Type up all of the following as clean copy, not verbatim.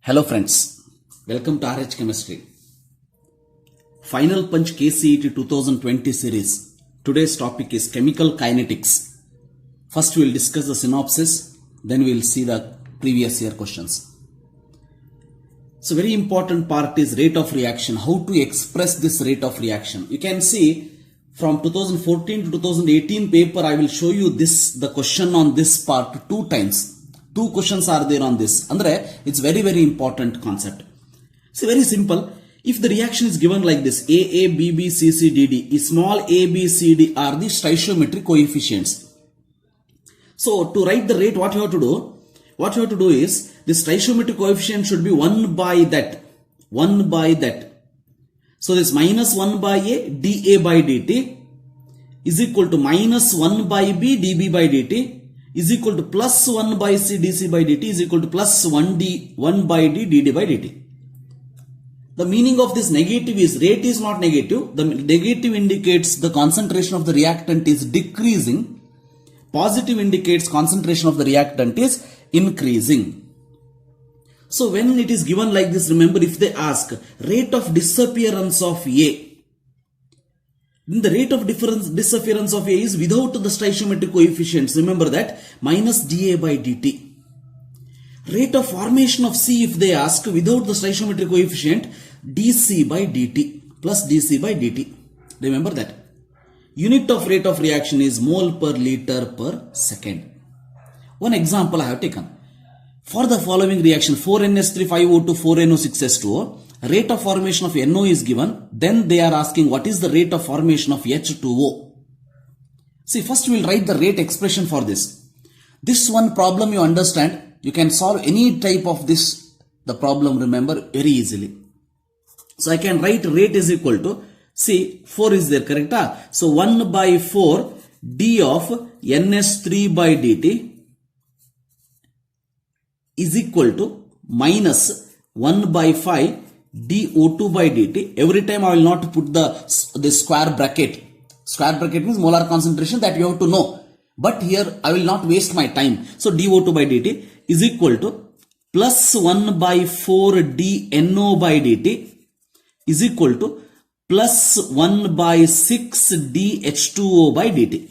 Hello friends, welcome to RH Chemistry. Final Punch KCET 2020 series. Today's topic is chemical kinetics. First we will discuss the synopsis, then we will see the previous year questions. So very important part is rate of reaction, how to express this rate of reaction. You can see from 2014 to 2018 paper I will show you the question on this part 2 times. 2 questions are there on this. Andre, it's very important concept. See, very simple. If the reaction is given like this, AA, BB, CC, DD, small a, B, C, D are the stoichiometric coefficients. So to write the rate, what you have to do? What you have to do is, the stoichiometric coefficient should be 1 by that. 1 by that. So this minus 1 by A, dA by dt is equal to minus 1 by B, dB by dt is equal to plus 1 by C dC by dt is equal to plus 1 by D dd by dt. The meaning of this negative is rate is not negative. The negative indicates the concentration of the reactant is decreasing. Positive indicates concentration of the reactant is increasing. So when it is given like this, remember if they ask rate of disappearance of A, then the rate of disappearance of A is without the stoichiometric coefficients. Remember that minus dA by dt. Rate of formation of C if they ask without the stoichiometric coefficient dC by dt plus dC by dt. Remember that. Unit of rate of reaction is mole per liter per second. One example I have taken. For the following reaction 4NH3 5O2 4NO6H2O, rate of formation of NO is given, then they are asking what is the rate of formation of H2O. See, first we will write the rate expression for this. This one problem you understand, you can solve any type of the problem, remember, very easily. So I can write rate is equal to, see 4 is there, correct? So 1 by 4 d of NH3 by dt is equal to minus 1 by 5 dO2 by dt. Every time I will not put the square bracket. Square bracket means molar concentration that you have to know. But here I will not waste my time. So dO2 by dt is equal to plus 1 by 4 dNO by dt is equal to plus 1 by 6 dH2O by dt.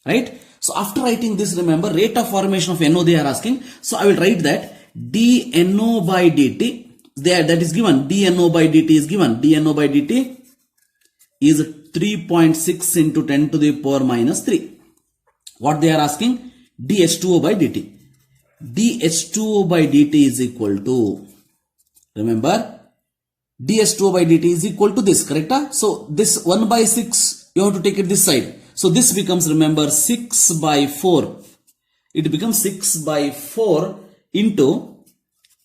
Right? So after writing this, remember rate of formation of NO they are asking. So I will write that dNO by dt. There that is given, dNO by dt is given. dNO by dt is 3.6 into 10 to the power minus 3. What they are asking? dH2O by dt. dH2O by dt is equal to, remember, dH2O by dt is equal to this, correct? So this 1 by 6, you have to take it this side. So this becomes, remember, 6 by 4. It becomes 6 by 4 into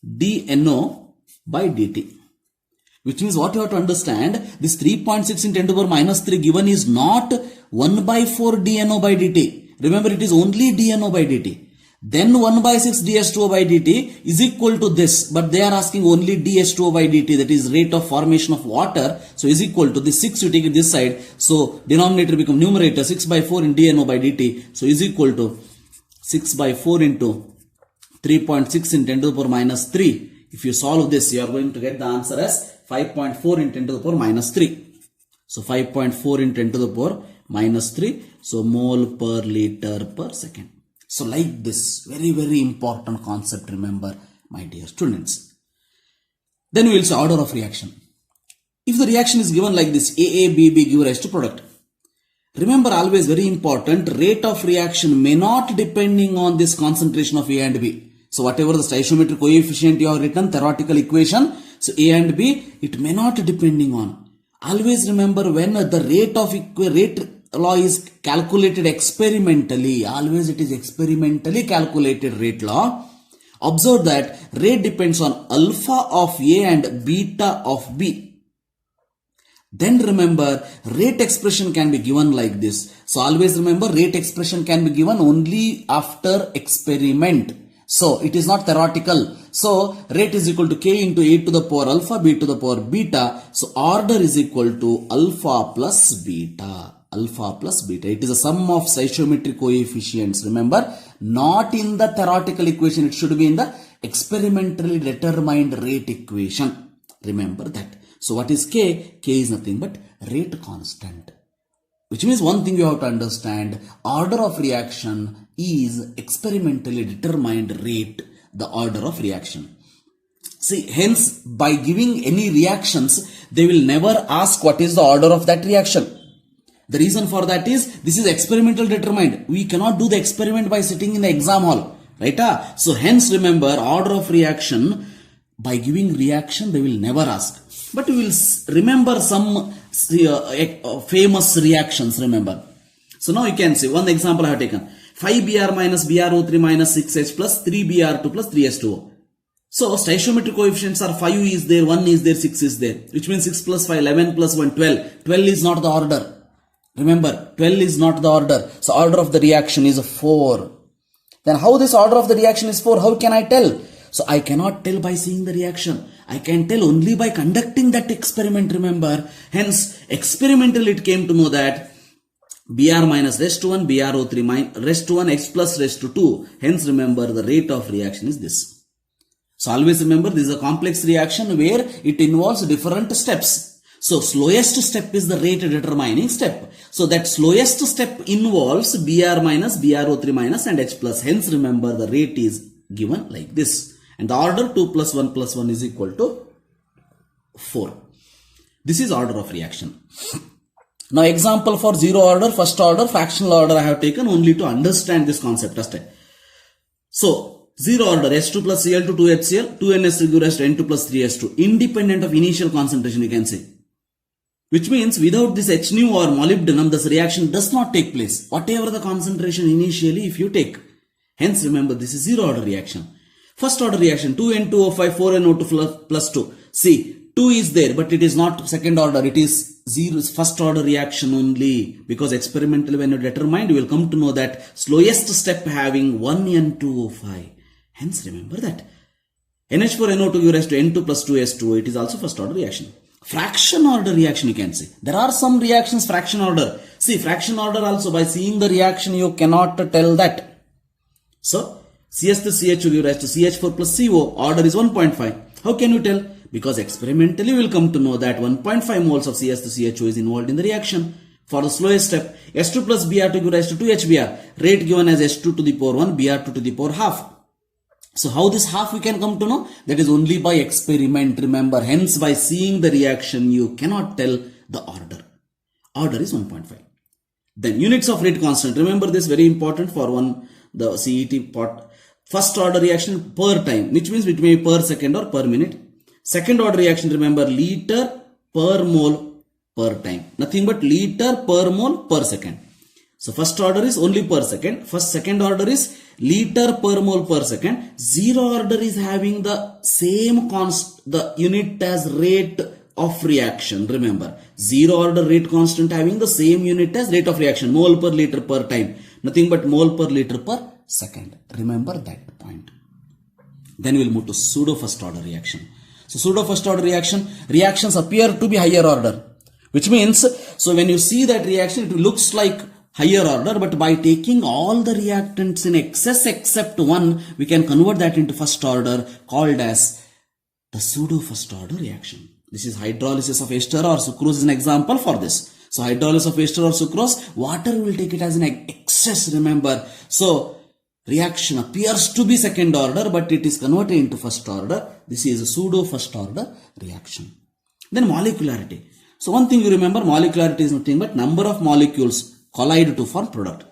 dNO by dt. Which means what you have to understand, this 3.6 in 10 to the power minus 3 given is not 1 by 4 dNO by dt. Remember, it is only dNO by dt. Then 1 by 6 dH2O by dt is equal to this. But they are asking only dH2O by dt, that is rate of formation of water. So is equal to this 6, you take it this side. So denominator become numerator, 6 by 4 in dNO by dt. So is equal to 6 by 4 into 3.6 in 10 to the power minus 3. If you solve this, you are going to get the answer as 5.4 in 10 to the power minus 3. So 5.4 in 10 to the power minus 3. So mole per liter per second. So like this, very important concept, remember, my dear students. Then we will see order of reaction. If the reaction is given like this, AABB give rise to product. Remember, always very important, rate of reaction may not depending on this concentration of A and B. So whatever the stoichiometric coefficient you have written, theoretical equation, so A and B, it may not depending on. Always remember, when the rate law is calculated experimentally, always it is experimentally calculated rate law. Observe that rate depends on alpha of A and beta of B. Then remember, rate expression can be given like this. So always remember, rate expression can be given only after experiment. So it is not theoretical. So rate is equal to k into a to the power alpha, b to the power beta. So order is equal to alpha plus beta. Alpha plus beta. It is a sum of stoichiometric coefficients. Remember, not in the theoretical equation. It should be in the experimentally determined rate equation. Remember that. So what is K? K is nothing but rate constant. Which means one thing you have to understand, order of reaction is experimentally determined rate, the order of reaction. See, hence by giving any reactions, they will never ask what is the order of that reaction. The reason for that is, this is experimental determined. We cannot do the experiment by sitting in the exam hall. Right? So hence remember, order of reaction, by giving reaction, they will never ask. But we will remember some famous reactions, remember. So now you can see, one example I have taken. 5Br minus BrO3 minus 6H plus 3Br2 plus 3H2O. So stoichiometric coefficients are 5 is there, 1 is there, 6 is there. Which means 6 plus 5, 11 plus 1, 12. 12 is not the order. Remember, 12 is not the order. So order of the reaction is 4. Then how this order of the reaction is 4? How can I tell? So I cannot tell by seeing the reaction. I can tell only by conducting that experiment, remember. Hence, experimentally it came to know that Br minus raised to 1, BrO3 minus raised to 1, X plus raised to 2. Hence, remember the rate of reaction is this. So always remember, this is a complex reaction where it involves different steps. So slowest step is the rate determining step. So that slowest step involves Br minus, BrO3 minus and H plus. Hence remember the rate is given like this. And the order 2 plus 1 is equal to 4. This is order of reaction. Now example for zero order, first order, fractional order I have taken only to understand this concept. So zero order S2 plus Cl2 2HCl 2NH3 N2 plus 3H2 independent of initial concentration, you can say. Which means without this H nu or molybdenum, this reaction does not take place. Whatever the concentration initially if you take. Hence remember, this is zero order reaction. First order reaction 2N2O5 4NO2 plus 2. See, 2 is there but it is not second order. It is zero, first order reaction only. Because experimentally when you determine, you will come to know that slowest step having 1N2O5. Hence remember that. NH4NO2 you raised to N2 plus 2S2O. It is also first order reaction. Fraction order reaction you can see. There are some reactions fraction order. See, fraction order also by seeing the reaction you cannot tell that. So, CS to CH will give rise to CH4 plus CO. Order is 1.5. How can you tell? Because experimentally we will come to know that 1.5 moles of CS to CHO is involved in the reaction. For the slowest step, S2 plus Br to give rise to 2HBr. Rate given as S2 to the power 1, Br2 to the power half. So how this half we can come to know? That is only by experiment, remember. Hence by seeing the reaction you cannot tell the order. Order is 1.5. Then units of rate constant. Remember this, very important for the CET part. First order reaction per time, which means it may be per second or per minute. Second order reaction, remember, liter per mole per time. Nothing but liter per mole per second. So first order is only per second. Second order is liter per mole per second. Zero order is having the same the unit as rate of reaction. Remember, zero order rate constant having the same unit as rate of reaction. Mole per liter per time. Nothing but mole per liter per second. Remember that point. Then we will move to pseudo first order reaction. So pseudo first order reactions appear to be higher order. Which means, so when you see that reaction, it looks like higher order, but by taking all the reactants in excess except one, we can convert that into first order, called as the pseudo first order reaction. This is hydrolysis of ester or sucrose is an example for this. So hydrolysis of ester or sucrose, water will take it as an excess, remember. So reaction appears to be second order, but it is converted into first order. This is a pseudo first order reaction. Then molecularity. So one thing you remember, molecularity is nothing but number of molecules collide to form product.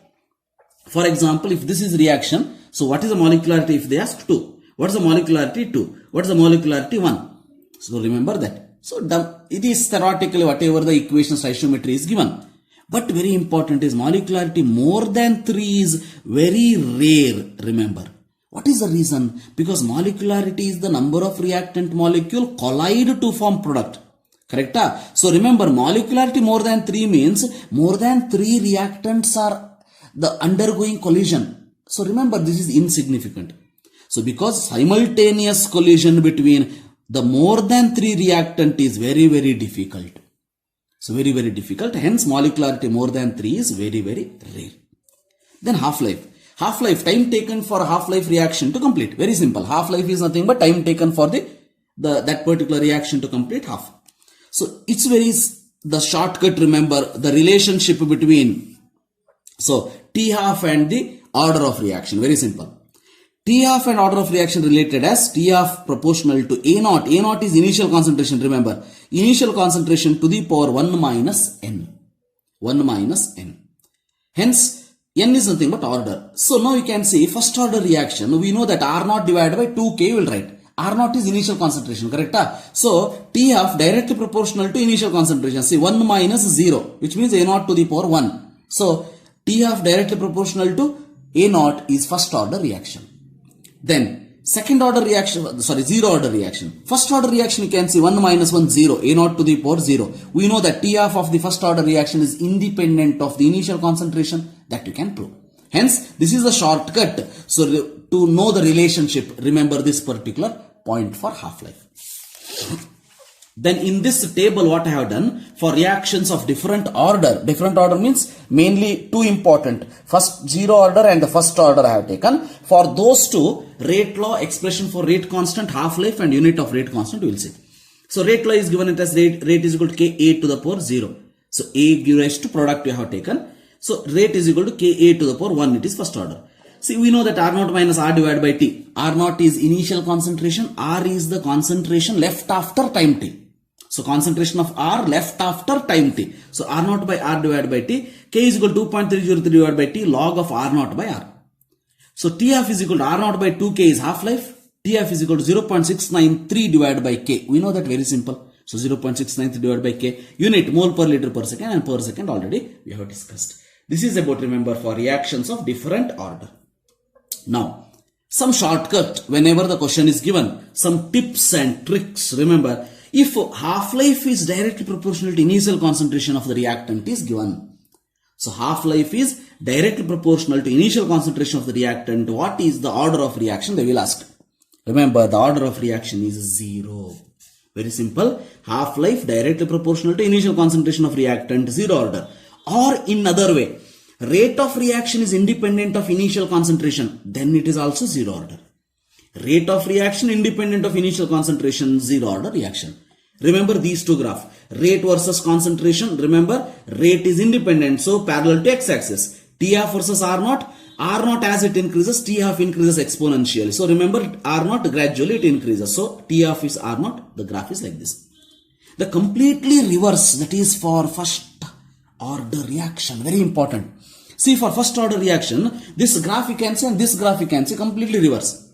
For example, if this is reaction, so what is the molecularity if they ask 2? What is the molecularity 2? What is the molecularity 1? So remember that. So it is theoretically whatever the equation stoichiometry is given. But very important is molecularity more than 3 is very rare, remember. What is the reason? Because molecularity is the number of reactant molecule collide to form product. Correct? So remember, molecularity more than 3 means more than 3 reactants are undergoing collision. So remember, this is insignificant. So because simultaneous collision between the more than 3 reactant is very, very difficult. So very, very difficult. Hence molecularity more than 3 is very, very rare. Then half-life. Half-life, time taken for half-life reaction to complete. Very simple. Half-life is nothing but time taken for that particular reaction to complete half. So it's the shortcut, remember the relationship between T half and the order of reaction. Very simple. T half and order of reaction related as T half proportional to A naught. A naught is initial concentration, remember. Initial concentration to the power 1 minus N. 1 minus N. Hence, N is nothing but order. So now you can see first order reaction. We know that R naught divided by 2K you will write. R naught is initial concentration, correct? So T half directly proportional to initial concentration. See 1 minus 0, which means A naught to the power 1. So T half directly proportional to A naught is first order reaction. Then second order reaction, zero order reaction. First order reaction you can see 1 minus 1, 0, A naught to the power 0. We know that T half of the first order reaction is independent of the initial concentration, that you can prove. Hence, this is the shortcut. So to know the relationship, remember this particular point for half-life. Then in this table what I have done for reactions of different order means mainly two important, first zero order and the first order I have taken. For those two, rate law, expression for rate constant, half-life and unit of rate constant we will see. So rate law is given as rate is equal to Ka to the power 0. So A gives rise to product you have taken. So rate is equal to Ka to the power 1, it is first order. See, we know that R naught minus R divided by T. R naught is initial concentration, R is the concentration left after time T. So concentration of R left after time T. So R naught by R divided by T. K is equal to 2.303 divided by T log of R naught by R. So T half is equal to R naught by 2K is half-life. T half is equal to 0.693 divided by K. We know that very simple. So 0.693 divided by K. Unit mole per liter per second, and per second already we have discussed. This is about, remember, for reactions of different order. Now, some shortcut whenever the question is given, some tips and tricks. Remember, if half-life is directly proportional to initial concentration of the reactant is given. So half-life is directly proportional to initial concentration of the reactant. What is the order of reaction? They will ask. Remember, the order of reaction is 0. Very simple. Half-life directly proportional to initial concentration of reactant, 0 order. Or in other way, rate of reaction is independent of initial concentration, then it is also 0 order. Rate of reaction independent of initial concentration, 0 order reaction. Remember these two graphs, rate versus concentration. Remember, rate is independent, so parallel to x-axis. T half versus R naught. R naught as it increases, T half increases exponentially. So remember, R naught gradually it increases. So T half is R naught. The graph is like this. The completely reverse, that is for first order reaction. Very important. See, for first order reaction, this graph you can see and this graph you can see completely reverse.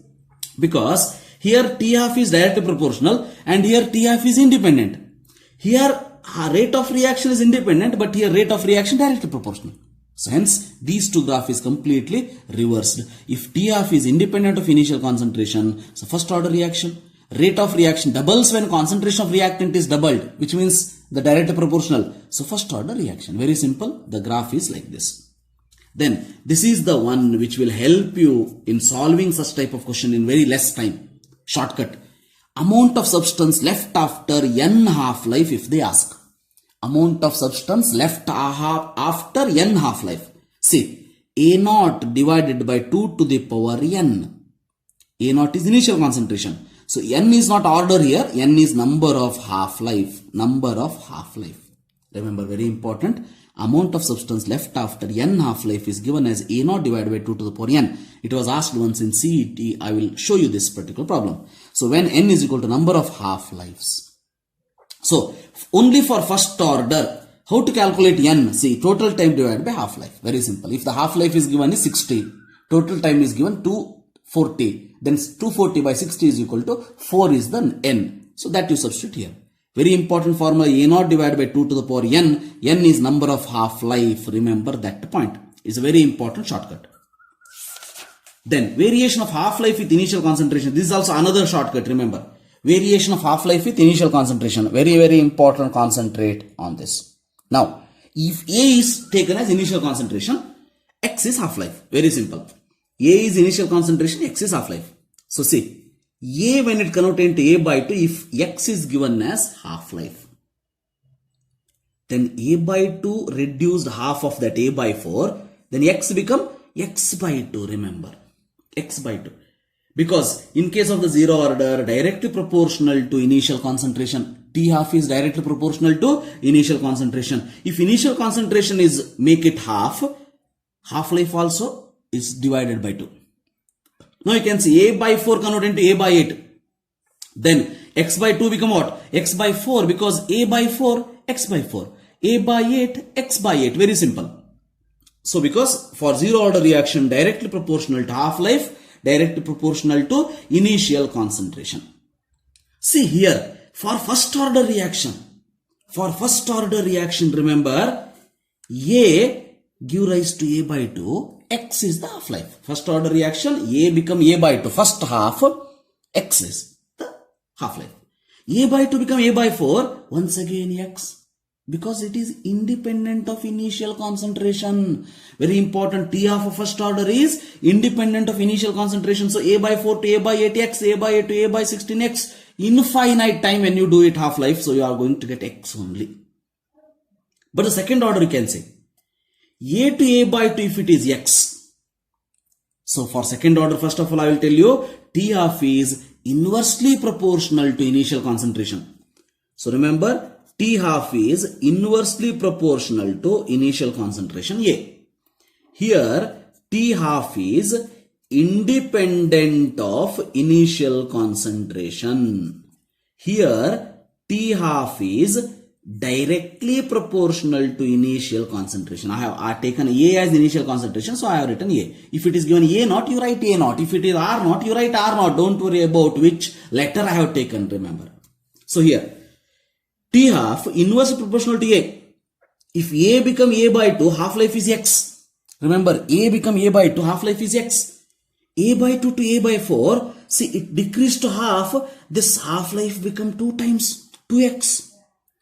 Because here T half is directly proportional and here T half is independent. Here rate of reaction is independent, but here rate of reaction directly proportional. So hence these two graphs is completely reversed. If T half is independent of initial concentration, so first order reaction, rate of reaction doubles when concentration of reactant is doubled, which means the directly proportional. So first order reaction. Very simple. The graph is like this. Then this is the one which will help you in solving such type of question in very less time. Shortcut. Amount of substance left after n half-life if they ask. Amount of substance left after n half-life. See, A naught divided by 2 to the power n. A naught is initial concentration. So n is not order here, n is number of half-life. Number of half-life. Remember, very important. Amount of substance left after n half-life is given as A naught divided by 2 to the power n. It was asked once in CET. I will show you this particular problem. So when n is equal to number of half-lives. So only for first order, how to calculate n? See, total time divided by half-life. Very simple. If the half-life is given is 60, total time is given 240. Then 240 by 60 is equal to 4 is the n. So that you substitute here. Very important formula, A naught divided by 2 to the power n. N is number of half-life. Remember that point. It's a very important shortcut. Then variation of half-life with initial concentration. This is also another shortcut, remember. Variation of half-life with initial concentration. Very, very important. Concentrate on this. Now, if A is taken as initial concentration, X is half-life. Very simple. A is initial concentration, X is half-life. So see, A when it converted into A by 2, if X is given as half-life, then A by 2 reduced half of that A by 4, then X become x by 2, remember, x by 2. Because in case of the zero order, directly proportional to initial concentration, T half is directly proportional to initial concentration. If initial concentration is make it half, half-life also is divided by 2. Now you can see a by 4 convert into a by 8. Then x by 2 become what? X by 4, because a by 4, x by 4. A by 8, x by 8. Very simple. So because for zero order reaction, directly proportional to half-life, directly proportional to initial concentration. See here, for first order reaction, remember, A give rise to A by 2, X is the half-life. First order reaction, A become A by 2, first half, X is the half-life. A by 2 become A by 4, once again X. Because it is independent of initial concentration. Very important, T half of first order is independent of initial concentration. So A by 4 to A by 8x, A by 8 to A by 16x. Infinite time when you do it half-life, so you are going to get x only. But the second order you can say, A to A by 2 if it is x. So for second order, first of all I will tell you, T half is inversely proportional to initial concentration. So remember, T half is inversely proportional to initial concentration A. Here T half is independent of initial concentration. Here T half is directly proportional to initial concentration. I have taken A as initial concentration, so I have written A. If it is given A naught, you write A naught. If it is R naught, you write R naught. Don't worry about which letter I have taken, remember. So here T half inversely proportional to A. If A become A by 2, half-life is X. Remember, A become A by 2, half-life is X. A by 2 to A by 4, see it decreased to half, this half-life become 2 times 2x.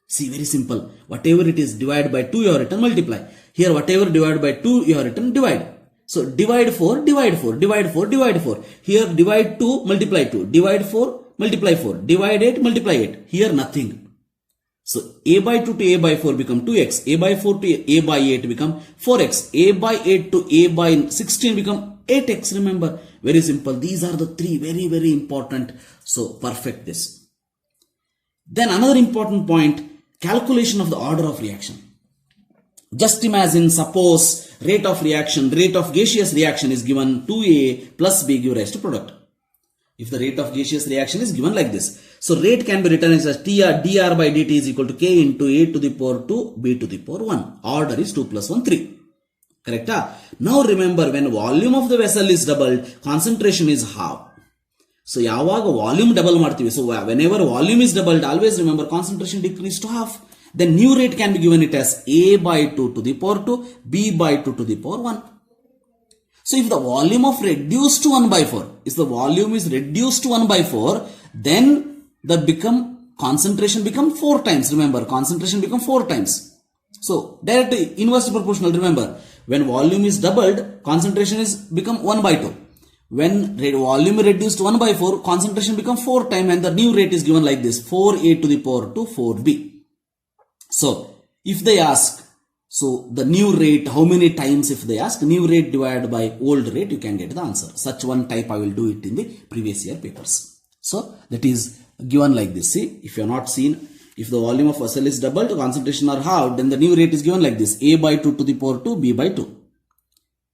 See, very simple. Whatever it is divided by 2 you have written multiply. Here whatever divided by 2 you have written divide. So divide 4, divide 4, divide 4, divide 4. Here divide 2, multiply 2. Divide 4, multiply 4. Divide 8, multiply 8. Here nothing. So A by 2 to A by 4 become 2x. A by 4 to A by 8 become 4x. A by 8 to A by 16 become 8x. Remember, very simple. These are the three very, very important. So perfect this. Then another important point, calculation of the order of reaction. Just imagine, suppose rate of gaseous reaction is given 2A plus B give rise to product. If the rate of gaseous reaction is given like this. So rate can be written as dr by dt is equal to K into A to the power 2 B to the power 1. Order is 2 plus 1 3. Correct? Now remember, when volume of the vessel is doubled, concentration is half. So yavaga volume double martivi. So whenever volume is doubled, always remember concentration decreased to half. Then new rate can be given it as A by 2 to the power 2, B by 2 to the power 1. So if the volume of reduced to 1 by 4, if the volume is reduced to 1 by 4, then the concentration become 4 times. Remember, concentration become 4 times. So directly inversely proportional. Remember, when volume is doubled, concentration is become 1 by 2. When volume is reduced to 1 by 4, concentration become 4 times, and the new rate is given like this, 4A to the power 2 4B. So if they ask, so the new rate, how many times if they ask, new rate divided by old rate, you can get the answer. Such one type I will do it in the previous year papers. So that is given like this. See, if you have not seen, if the volume of vessel is doubled, concentration are halved, then the new rate is given like this, A by 2 to the power 2, B by 2.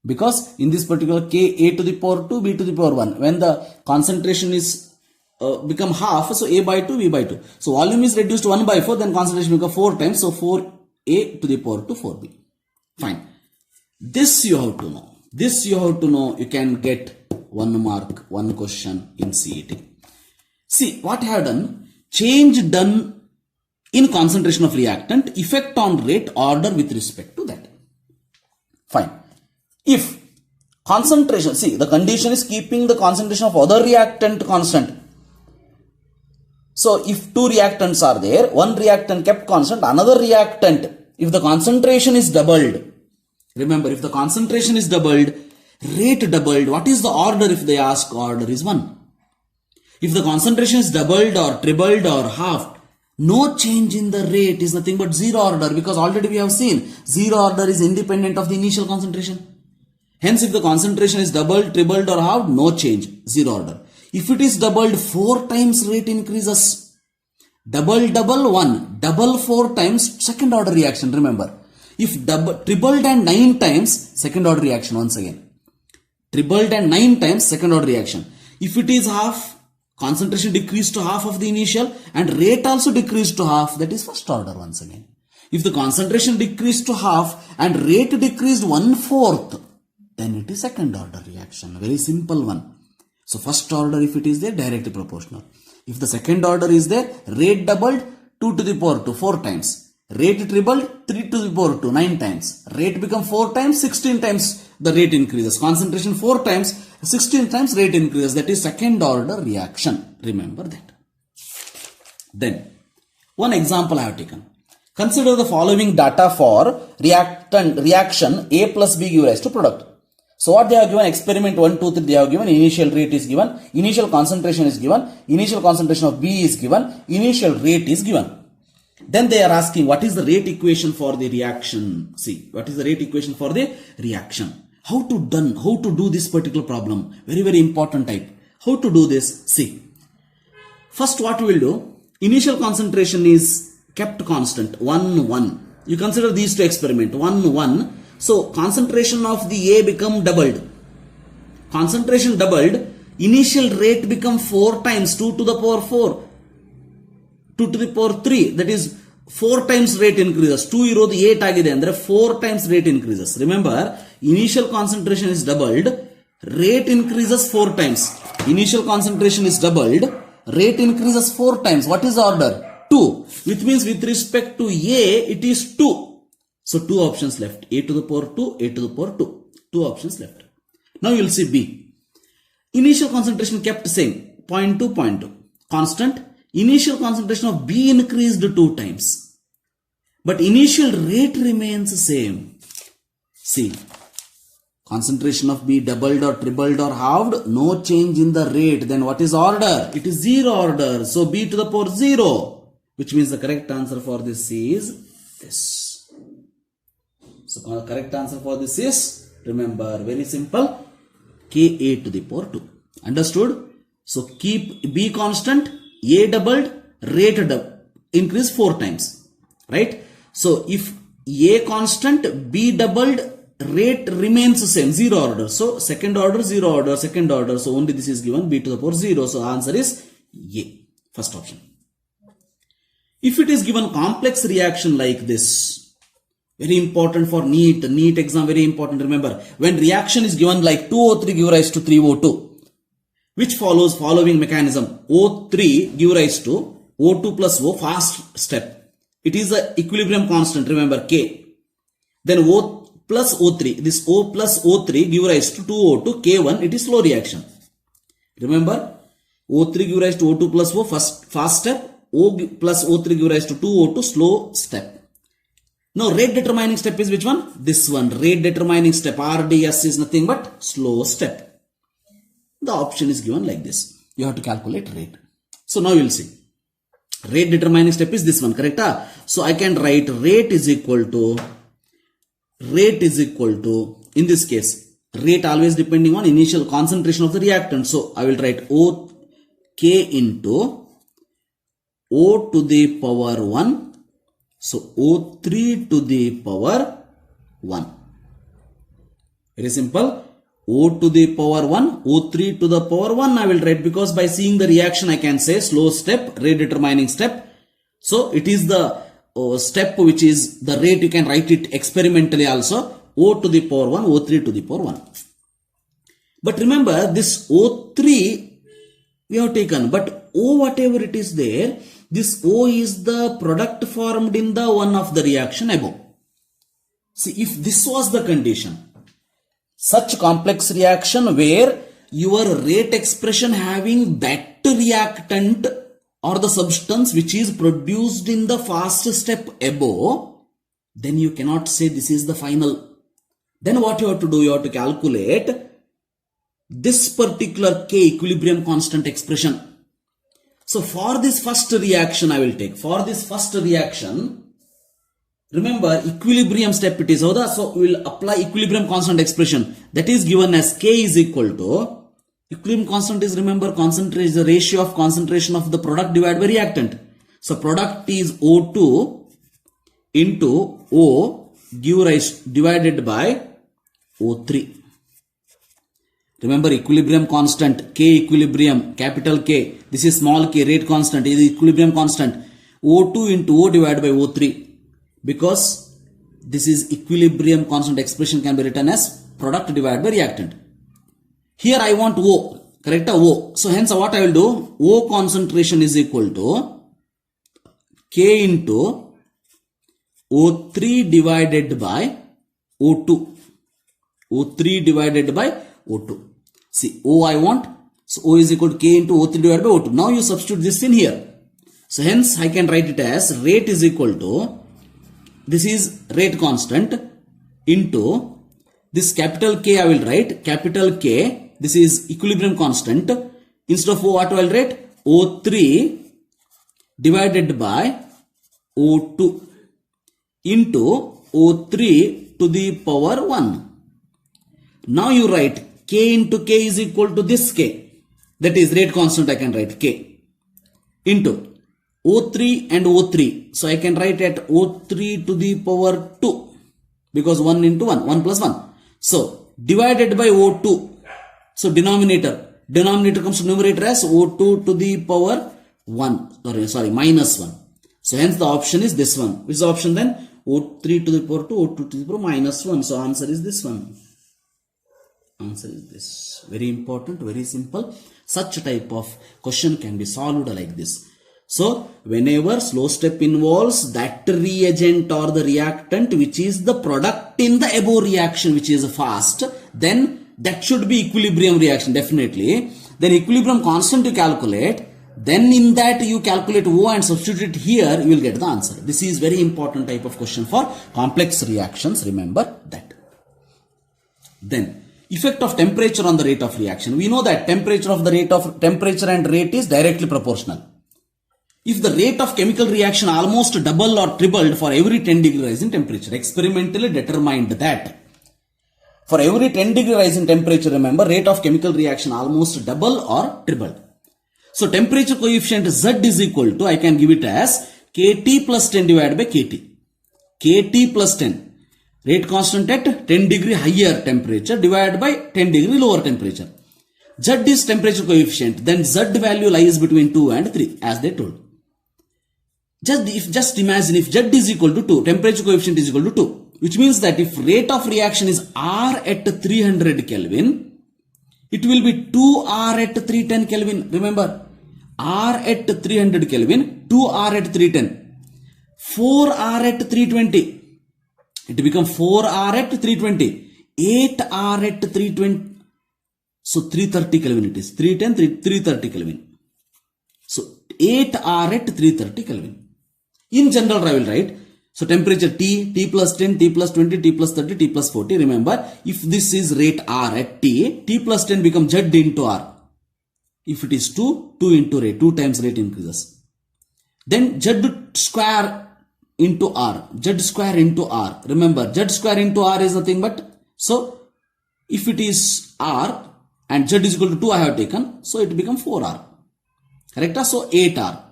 Because in this particular K, A to the power 2, B to the power 1, when the concentration is become half, so A by 2, B by 2. So volume is reduced to 1 by 4, then concentration become 4 times, so 4A to the power 2, 4B. Fine. This you have to know. This you have to know. You can get 1 mark, 1 question in CET. See, what I have done, change done in concentration of reactant, effect on rate, order with respect to that. Fine. If concentration, see, the condition is keeping the concentration of other reactant constant. So if 2 reactants are there, one reactant kept constant, another reactant, if the concentration is doubled, remember, if the concentration is doubled, rate doubled, what is the order if they ask? Order is 1. If the concentration is doubled or tripled or halved, no change in the rate is nothing but 0 order, because already we have seen 0 order is independent of the initial concentration. Hence, if the concentration is doubled, tripled or halved, no change, zero order. If it is doubled, 4 times rate increases. Double, double, 1. Double 4 times, second order reaction, remember. If double, tripled and 9 times, second order reaction once again. Tripled and 9 times, second order reaction. If it is half, concentration decreased to half of the initial and rate also decreased to half, that is first order once again. If the concentration decreased to half and rate decreased 1/4, then it is second order reaction. Very simple one. So first order, if it is there, directly proportional. If the second order is there, rate doubled, 2 to the power 2, 4 times. Rate tripled, 3 to the power 2, 9 times. Rate become 4 times, 16 times the rate increases. Concentration 4 times, 16 times rate increases. That is second order reaction. Remember that. Then, one example I have taken. Consider the following data for reaction A plus B give rise to product. So what they have given, experiment 1, 2, 3, they have given, initial rate is given, initial concentration is given, initial concentration of B is given, initial rate is given. Then they are asking what is the rate equation for the reaction. See, what is the rate equation for the reaction? How to do this particular problem? Very, very important type. How to do this? See, first what we will do, initial concentration is kept constant, 1, 1. You consider these two experiment, 1, 1. So concentration of the A become doubled. Concentration doubled, initial rate become 4 times, 2 to the power 4. 2 to the power 3, that is 4 times rate increases. 2 ಇರೋದು 8 ಆಗಿದೆ ಅಂದ್ರೆ 4 times rate increases. Remember, initial concentration is doubled, rate increases 4 times. Initial concentration is doubled, rate increases 4 times. What is the order? 2, which means with respect to A, it is 2. So 2 options left. A to the power 2, A to the power 2. 2 options left. Now you will see B. Initial concentration kept same, 0.2, 0.2. Constant. Initial concentration of B increased 2 times. But initial rate remains same. See, concentration of B doubled or tripled or halved, no change in the rate. Then what is order? It is 0 order. So B to the power 0, which means the correct answer for this is this. So correct answer for this is, remember, very simple, Ka to the power 2. Understood? So keep B constant, A doubled, rate increase 4 times. Right? So if A constant, B doubled, rate remains the same, 0 order. So second order, 0 order, second order. So only this is given, B to the power 0. So answer is A. First option. If it is given complex reaction like this, very important for NEET exam, very important. Remember, when reaction is given like 2O3 give rise to 3O2, which follows following mechanism. O3 give rise to O2 plus O, fast step. It is the equilibrium constant, remember, K. Then O plus O3, this O plus O3 give rise to 2O2, K1, it is slow reaction. Remember, O3 give rise to O2 plus O, fast step. O plus O3 give rise to 2O2, slow step. Now rate determining step is which one? This one, rate determining step. RDS is nothing but slow step. The option is given like this. You have to calculate rate. So now you will see. Rate determining step is this one, correct? So I can write rate is equal to, in this case, rate always depending on initial concentration of the reactant. So I will write OK into O to the power 1. So O3 to the power 1. Very simple. O to the power 1, O3 to the power 1 I will write, because by seeing the reaction I can say slow step, rate determining step. So it is the step which is the rate, you can write it experimentally also. O to the power 1, O3 to the power 1. But remember, this O3 we have taken, but O whatever it is there, this O is the product formed in the one of the reaction above. See, if this was the condition, such complex reaction where your rate expression having that reactant or the substance which is produced in the fast step above, then you cannot say this is the final. Then what you have to do, you have to calculate this particular K, equilibrium constant expression. So for this first reaction I will take, for this first reaction, Remember, equilibrium step it is. So we will apply equilibrium constant expression. That is given as K is equal to, equilibrium constant is, remember, concentration is the ratio of concentration of the product divided by reactant. So product is O2 into O divided by O3. Remember, equilibrium constant, K equilibrium, capital K. This is small k, rate constant, is equilibrium constant. O2 into O divided by O3. Because this is equilibrium constant expression can be written as product divided by reactant. Here I want O, correct? O. So hence what I will do, O concentration is equal to K into O3 divided by O2. O3 divided by O2. See, O I want, so O is equal to K into O3 divided by O2. Now you substitute this in here. So hence I can write it as rate is equal to, this is rate constant into this capital K I will write, capital K, this is equilibrium constant. Instead of O, what I will write? O3 divided by O2 into O3 to the power 1. Now you write K into K is equal to this K. That is rate constant, I can write K into O3 and O3. So I can write at O3 to the power 2 because 1 into 1, 1 plus 1. So divided by O2. So denominator comes to numerator as O2 to the power 1. Sorry, minus 1. So hence the option is this one. Which is the option then? O3 to the power 2, O2 to the power minus 1. So answer is this one. Answer is this. Very important, very simple. Such type of question can be solved like this. So whenever slow step involves that reagent or the reactant which is the product in the above reaction which is fast, then that should be equilibrium reaction definitely. Then equilibrium constant you calculate, then in that you calculate O and substitute it here, you will get the answer. This is very important type of question for complex reactions, remember that. Then effect of temperature on the rate of reaction. We know that temperature and rate is directly proportional. If the rate of chemical reaction almost double or tripled for every 10 degree rise in temperature, experimentally determined that for every 10 degree rise in temperature, remember, rate of chemical reaction almost double or tripled. So temperature coefficient Z is equal to, I can give it as KT plus 10 divided by KT. KT plus 10. Rate constant at 10 degree higher temperature divided by 10 degree lower temperature. Z is temperature coefficient. Then Z value lies between 2 and 3 as they told. Just imagine if Z is equal to 2, temperature coefficient is equal to 2. Which means that if rate of reaction is R at 300 Kelvin, it will be 2R at 310 Kelvin. Remember, R at 300 Kelvin, 2R at 310, 4R at 320. It becomes 4R at 320, 8R at 320. So 330 Kelvin it is. 310, 330 Kelvin. So 8R at 330 Kelvin. In general, I will write. So temperature T plus 10, T plus 20, T plus 30, T plus 40. Remember, if this is rate R at T, T plus 10 becomes Z into R. If it is 2, 2 into rate, 2 times rate increases. Then Z square into R, Z square into R. Remember, Z square into R is nothing but, so if it is R and Z is equal to 2 I have taken, so it becomes 4R. Correct? So 8R,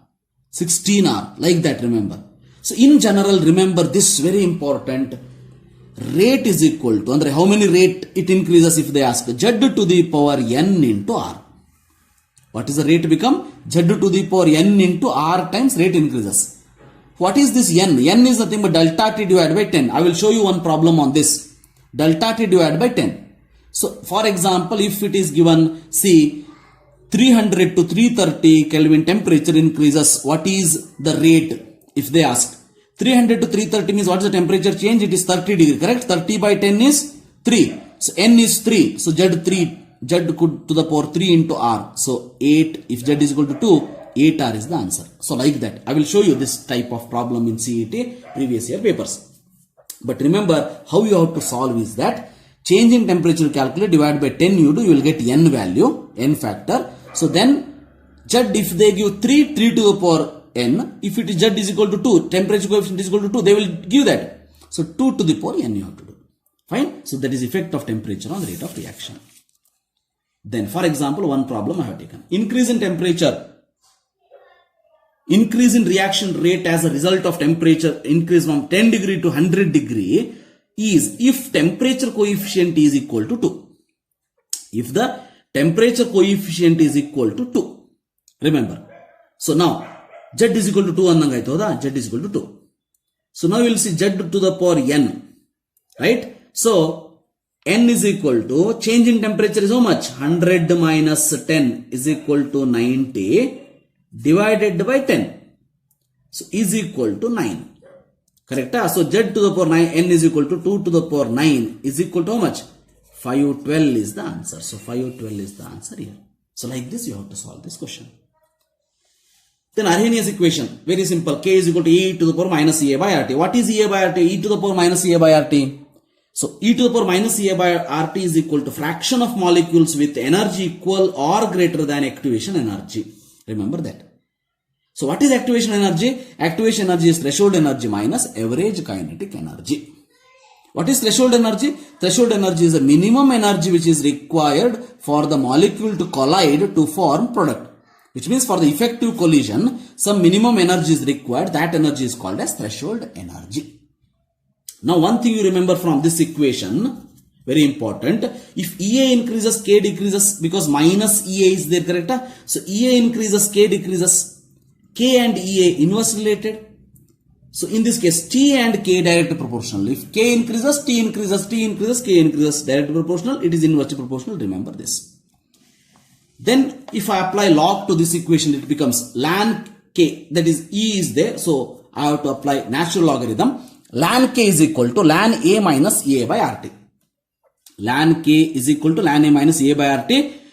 16R, like that, remember. So in general, remember this very important. Rate is equal to, andre how many rate it increases if they ask? Z to the power N into R. What is the rate become? Z to the power N into R times rate increases. What is this N? N is nothing but delta T divided by 10. I will show you one problem on this. Delta T divided by 10. So for example, if it is given, see, 300 to 330 Kelvin temperature increases, what is the rate if they ask? 300 to 330 means what is the temperature change? It is 30 degree, correct? 30 by 10 is 3. So N is 3. So Z could to the power 3 into R. So 8, if Z is equal to 2, 8R is the answer. So like that, I will show you this type of problem in CET previous year papers. But remember, how you have to solve is that change in temperature calculate divided by 10 you do, you will get N value, N factor. So then Z, if they give 3 to the power n. If it is Z is equal to 2, temperature coefficient is equal to 2, they will give that. So 2 to the power n you have to do. Fine. So that is effect of temperature on the rate of reaction. Then for example, one problem I have taken. Increase in temperature. Increase in reaction rate as a result of temperature increase from 10 degree to 100 degree is if temperature coefficient is equal to 2. If the temperature coefficient is equal to 2. Remember. So now Z is equal to 2 annangaitoda, Z is equal to 2. So now we will see Z to the power n. Right? So n is equal to change in temperature is how much? 100 minus 10 is equal to 90 divided by 10. So is equal to 9. Correct? So Z to the power 9, n is equal to 2 to the power 9 is equal to how much? 512 is the answer. So 512 is the answer here. So like this you have to solve this question. Then Arrhenius equation, very simple. K is equal to E to the power minus EA by RT. What is EA by RT? E to the power minus EA by RT. So E to the power minus EA by RT is equal to fraction of molecules with energy equal or greater than activation energy. Remember that. So what is activation energy? Activation energy is threshold energy minus average kinetic energy. What is threshold energy? Threshold energy is the minimum energy which is required for the molecule to collide to form product. Which means for the effective collision, some minimum energy is required. That energy is called as threshold energy. Now one thing you remember from this equation, very important, if EA increases, K decreases because minus EA is there, correct? So EA increases, K decreases. K and EA inversely related. So in this case, T and K direct proportional. If K increases, T increases, T increases, K increases, direct proportional, it is inversely proportional. Remember this. Then if I apply log to this equation, it becomes ln K, that is E is there. So I have to apply natural logarithm. Ln K is equal to ln A minus EA by RT. Ln K is equal to ln A minus EA by RT.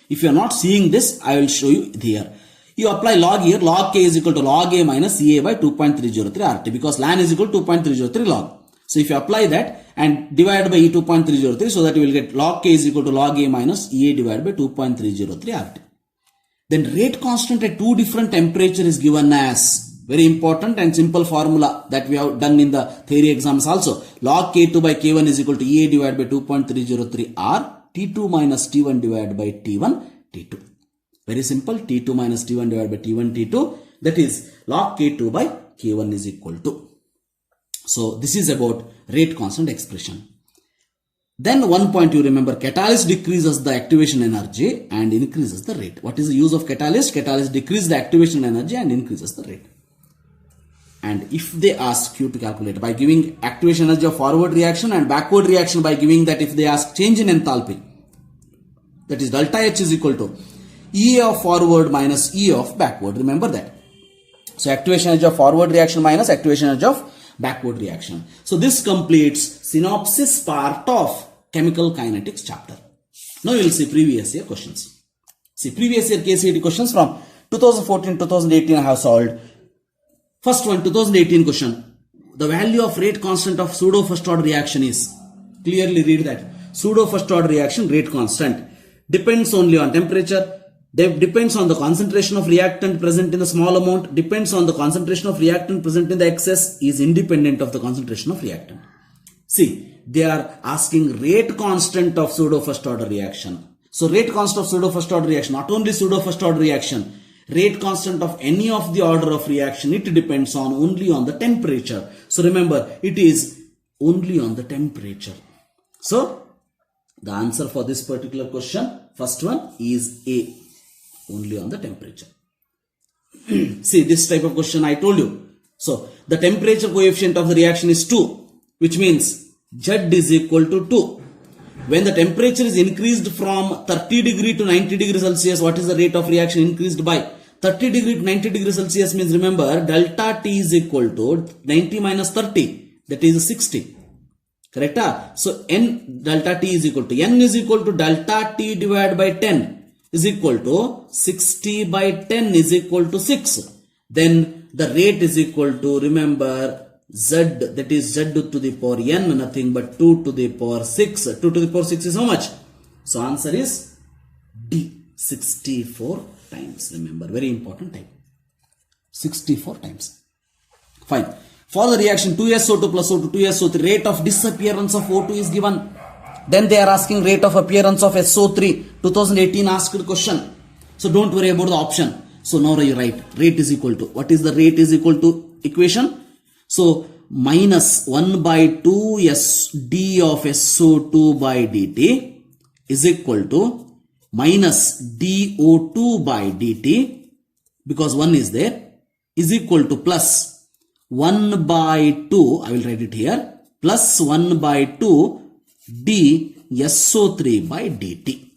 If you are not seeing this, I will show you here. You apply log here, log K is equal to log A minus EA by 2.303 RT because ln is equal to 2.303 log. So if you apply that and divide by E 2.303, so that you will get log K is equal to log A minus EA divided by 2.303 RT. Then rate constant at two different temperature is given as very important and simple formula that we have done in the theory exams also. Log K2 by K1 is equal to EA divided by 2.303 R T2 minus T1 divided by T1 T2. Very simple. T2 minus T1 divided by T1 T2. That is log K2 by K1 is equal to. So this is about rate constant expression. Then one point you remember, catalyst decreases the activation energy and increases the rate. What is the use of catalyst? Catalyst decreases the activation energy and increases the rate. And if they ask you to calculate by giving activation energy of forward reaction and backward reaction, by giving that, if they ask change in enthalpy, that is delta H is equal to E of forward minus E of backward. Remember that. So activation energy of forward reaction minus activation energy of backward reaction. So this completes synopsis part of chemical kinetics chapter. Now you will see previous year questions. See previous year KCET questions from 2014-2018 I have solved. First one, 2018 question. The value of rate constant of pseudo first order reaction is, clearly read that, pseudo first order reaction rate constant depends only on temperature, depends on the concentration of reactant present in the small amount, depends on the concentration of reactant present in the excess, is independent of the concentration of reactant. See, they are asking rate constant of pseudo first order reaction. So rate constant of pseudo first order reaction, not only pseudo first order reaction, rate constant of any of the order of reaction, it depends on only on the temperature. So remember, it is only on the temperature. So the answer for this particular question, first one is A, only on the temperature. See, this type of question I told you. So the temperature coefficient of the reaction is 2, which means Z is equal to 2. When the temperature is increased from 30 degree to 90 degree Celsius, what is the rate of reaction increased by? 30 degree to 90 degree Celsius means, remember, delta T is equal to 90 minus 30, that is 60. Correct? So N delta T is equal to, N is equal to delta T divided by 10 is equal to 60 by 10 is equal to 6. Then the rate is equal to, remember, Z, that is Z to the power N, nothing but 2 to the power 6. 2 to the power 6 is how much? So answer is D, 64 times. Remember, very important type. 64 times. Fine. For the reaction 2SO2 plus O2, 2SO3, rate of disappearance of O2 is given. Then they are asking rate of appearance of SO3. 2018 asked question. So don't worry about the option. So now you write rate is equal to, what is the rate is equal to equation? So minus 1 by 2 d of SO2 by dt is equal to minus dO2 by dt, because 1 is there, is equal to plus 1 by 2, I will write it here, plus 1 by 2 d SO3 by dt.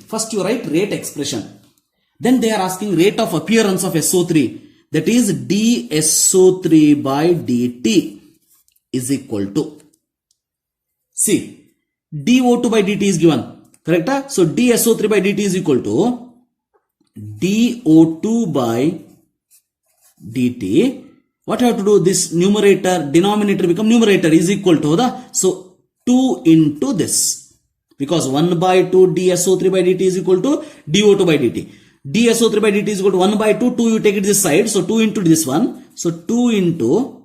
First you write rate expression. Then they are asking rate of appearance of SO3, that is dSO3 by dt is equal to, see, dO2 by dt is given, correct? So dSO3 by dt is equal to dO2 by dt. What I have to do? This numerator, denominator become numerator is equal to the, so 2 into this, because 1 by 2 dSO3 by dt is equal to dO2 by dt. dSO3 by dt is equal to 1 by 2, 2 you take it this side, so 2 into this one, so 2 into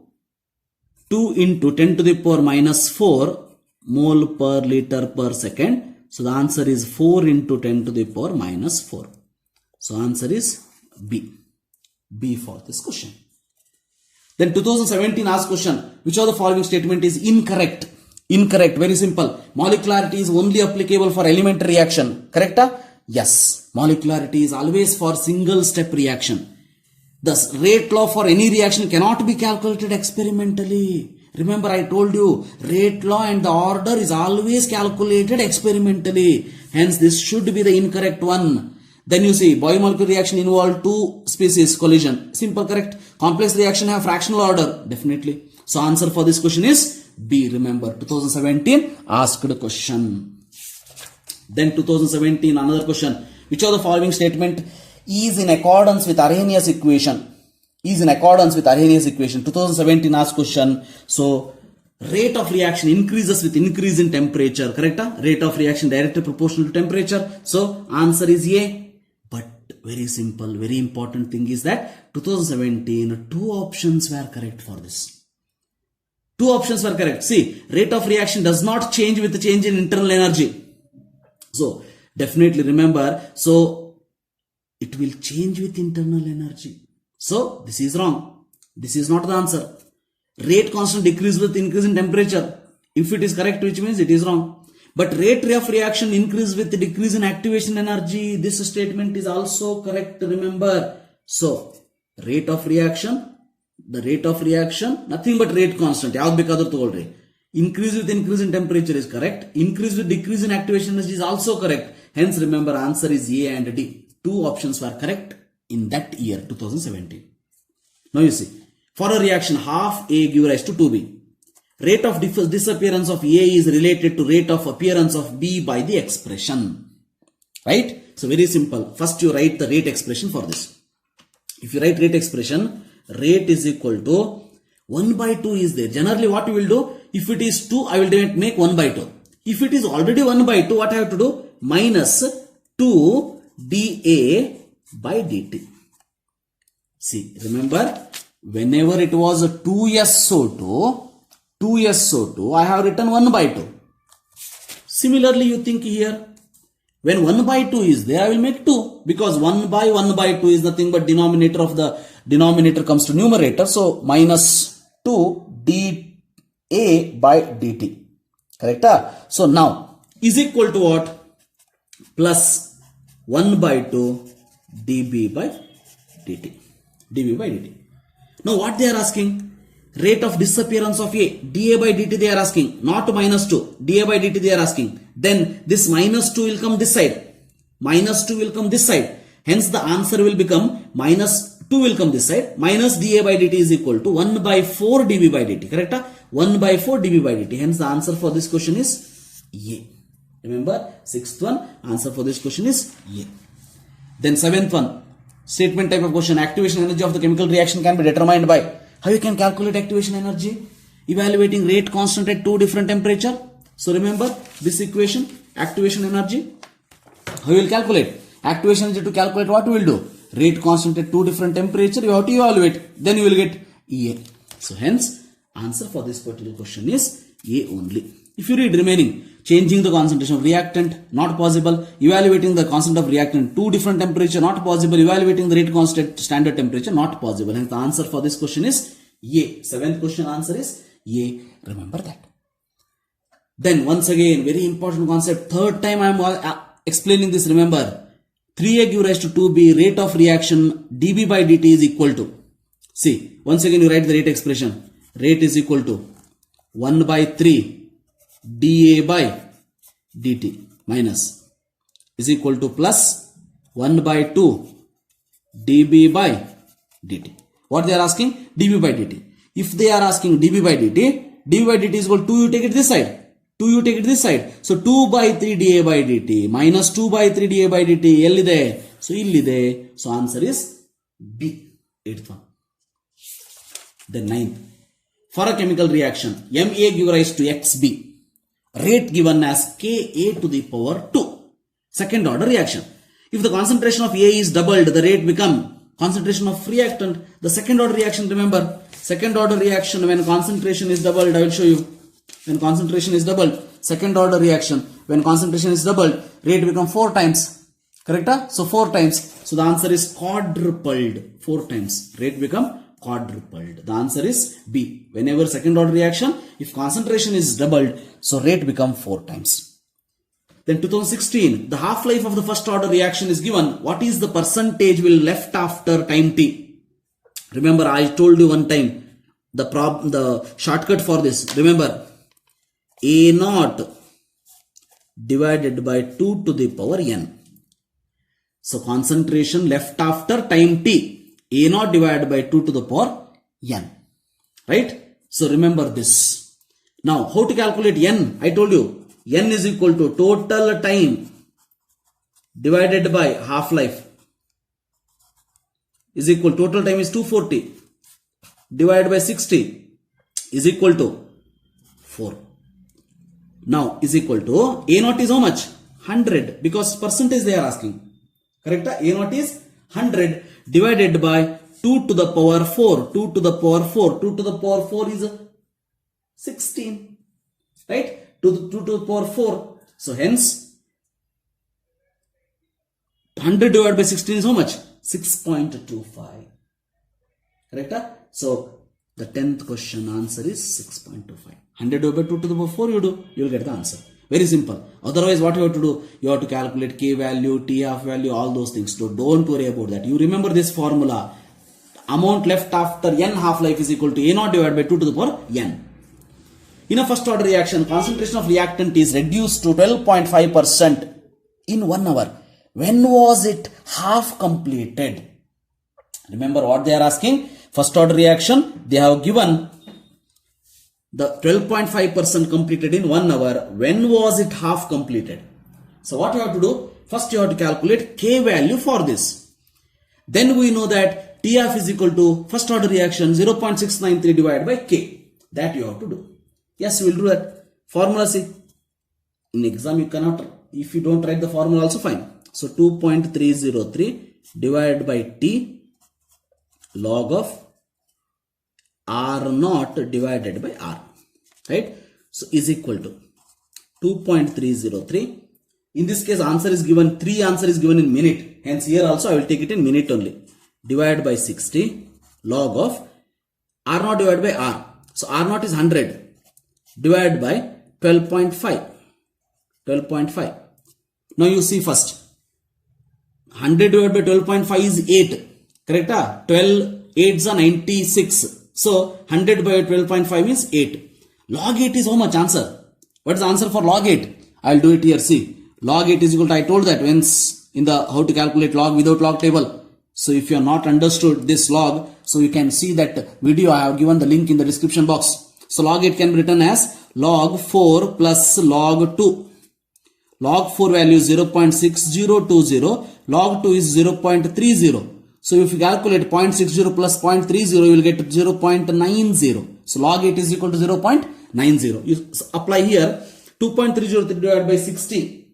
10 to the power minus 4 mole per liter per second. So the answer is 4 into 10 to the power minus 4. So answer is B for this question. Then 2017 asked question, which of the following statement is incorrect? Incorrect, very simple. Molecularity is only applicable for elementary reaction, correct? Yes, molecularity is always for single step reaction. Thus, rate law for any reaction cannot be calculated experimentally. Remember, I told you, rate law and the order is always calculated experimentally. Hence, this should be the incorrect one. Then you see, biomolecular reaction involve two species collision. Simple, correct? Complex reaction have fractional order. Definitely. So, answer for this question is B. Remember, 2017 asked a question. Then 2017, another question. Which of the following statement is in accordance with Arrhenius equation? Is in accordance with Arrhenius equation. 2017 asked question. So, rate of reaction increases with increase in temperature. Correct? Rate of reaction directly proportional to temperature. So, answer is A. But very simple, very important thing is that 2017, two options were correct for this. Two options were correct. See, rate of reaction does not change with the change in internal energy. So, definitely remember, so it will change with internal energy. So, this is wrong. This is not the answer. Rate constant decrease with increase in temperature. If it is correct, which means it is wrong. But rate of reaction increase with decrease in activation energy. This statement is also correct. Remember. So, rate of reaction, the rate of reaction, nothing but rate constant. Increase with increase in temperature is correct. Increase with decrease in activation energy is also correct. Hence, remember, answer is A and D. Two options were correct in that year, 2017. Now you see, for a reaction, half A give rise to 2B. Rate of disappearance of A is related to rate of appearance of B by the expression. Right? So, very simple. First, you write the rate expression for this. If you write rate expression, rate is equal to 1 by 2 is there. Generally, what you will do? If it is 2, I will make 1 by 2. If it is already 1 by 2, what I have to do? Minus 2 dA by dt. See, remember, whenever it was a 2SO2, I have written 1 by 2. Similarly, you think here, when 1 by 2 is there, I will make 2, because 1 by 2 is nothing but denominator of the denominator comes to numerator. So, minus 2 dA by dt. Correct? So, now, is equal to what? Plus 1 by 2 dB by dt. dB by dt. Now, what they are asking? Rate of disappearance of A, dA by dt they are asking, not minus 2, dA by dt they are asking. Then this minus 2 will come this side, minus 2 will come this side. Hence the answer will become minus 2 will come this side, minus dA by dt is equal to 1 by 4 dB by dt, correct? 1 by 4 dB by dt. Hence the answer for this question is A. Remember, sixth one, answer for this question is A. Then seventh one, statement type of question, activation energy of the chemical reaction can be determined by. How you can calculate activation energy? Evaluating rate constant at two different temperature. So remember this equation, activation energy. How you will calculate? Activation energy to calculate what we will do? rate constant at two different temperature, you have to evaluate. Then you will get EA. So hence, answer for this particular question is A only. If you read remaining, changing the concentration of reactant, not possible. Evaluating the constant of reactant, two different temperature, not possible. Evaluating the rate constant standard temperature, not possible. Hence the answer for this question is A. Seventh question answer is A. Remember that. Then once again, very important concept. Third time I am explaining this. Remember, 3A give rise to 2B, rate of reaction dB by dt is equal to. See, once again you write the rate expression. Rate is equal to 1 by 3 dA by dt minus is equal to plus 1 by 2 dB by dt. What they are asking? dB by dt. If they are asking dB by dt is equal to 2, you take it this side. 2 you take it this side. So 2 by 3 dA by dt minus 2 by 3 dA by dt. Ellide. So illide. So answer is B. 8th one. Then 9th. For a chemical reaction, MA give rise to XB. Rate given as Ka to the power 2. Second order reaction. If the concentration of A is doubled, the rate become concentration of reactant. The second order reaction, remember, second order reaction when concentration is doubled, I will show you. When concentration is doubled, second order reaction, when concentration is doubled, rate become 4 times. Correct? So 4 times. So the answer is quadrupled. 4 times. Rate become quadrupled. The answer is B. Whenever second order reaction, if concentration is doubled, so rate become 4 times. Then 2016, the half-life of the first order reaction is given. What is the percentage will left after time t? Remember, I told you one time the shortcut for this. Remember, A naught divided by 2 to the power n. So concentration left after time t. A naught divided by 2 to the power n. Right? So remember this. Now how to calculate n? I told you n is equal to total time divided by half-life is equal, total time is 240 divided by 60 is equal to 4. Now is equal to A naught is how much? 100, because percentage they are asking. Correct? A naught is 100 divided by 2 to the power 4. 2 to the power 4. 2 to the power 4 is 16. Right? 2 to the power 4. So hence 100 divided by 16 is how much? 6.25. Correct? So the 10th question answer is 6.25. 100 divided by 2 to the power 4 you do, you will get the answer. Very simple. Otherwise what you have to do? You have to calculate K value, T half value, all those things. So don't worry about that. You remember this formula. Amount left after n half-life is equal to A naught divided by 2 to the power n. In a first order reaction, concentration of reactant is reduced to 12.5% in 1 hour. When was it half completed? Remember what they are asking? First order reaction, they have given the 12.5% completed in 1 hour. When was it half completed? So what you have to do? First you have to calculate K value for this. Then we know that TF is equal to first order reaction 0.693 divided by K. That you have to do. Yes, you will do that. Formula see. In exam you cannot, if you don't write the formula also fine. So 2.303 divided by T log of R naught divided by R. Right? So is equal to 2.303. In this case answer is given, 3 answer is given in minute. Hence here also I will take it in minute only. Divided by 60 log of R naught divided by R. So R naught is 100 divided by 12.5. 12.5. Now you see first. 100 divided by 12.5 is 8. Correct? 12 8s are 96. So 100 by 12.5 is 8. Log 8 is how much answer? What is the answer for log 8? I will do it here. See. Log 8 is equal to, I told that once in the how to calculate log without log table. So if you have not understood this log, so you can see that video. I have given the link in the description box. So log 8 can be written as log 4 plus log 2. Log 4 value is 0.6020. Log 2 is 0.30. So if you calculate 0.60 plus 0.30, you will get 0.90. So log 8 is equal to 0.90. You apply here 2.303 divided by 60.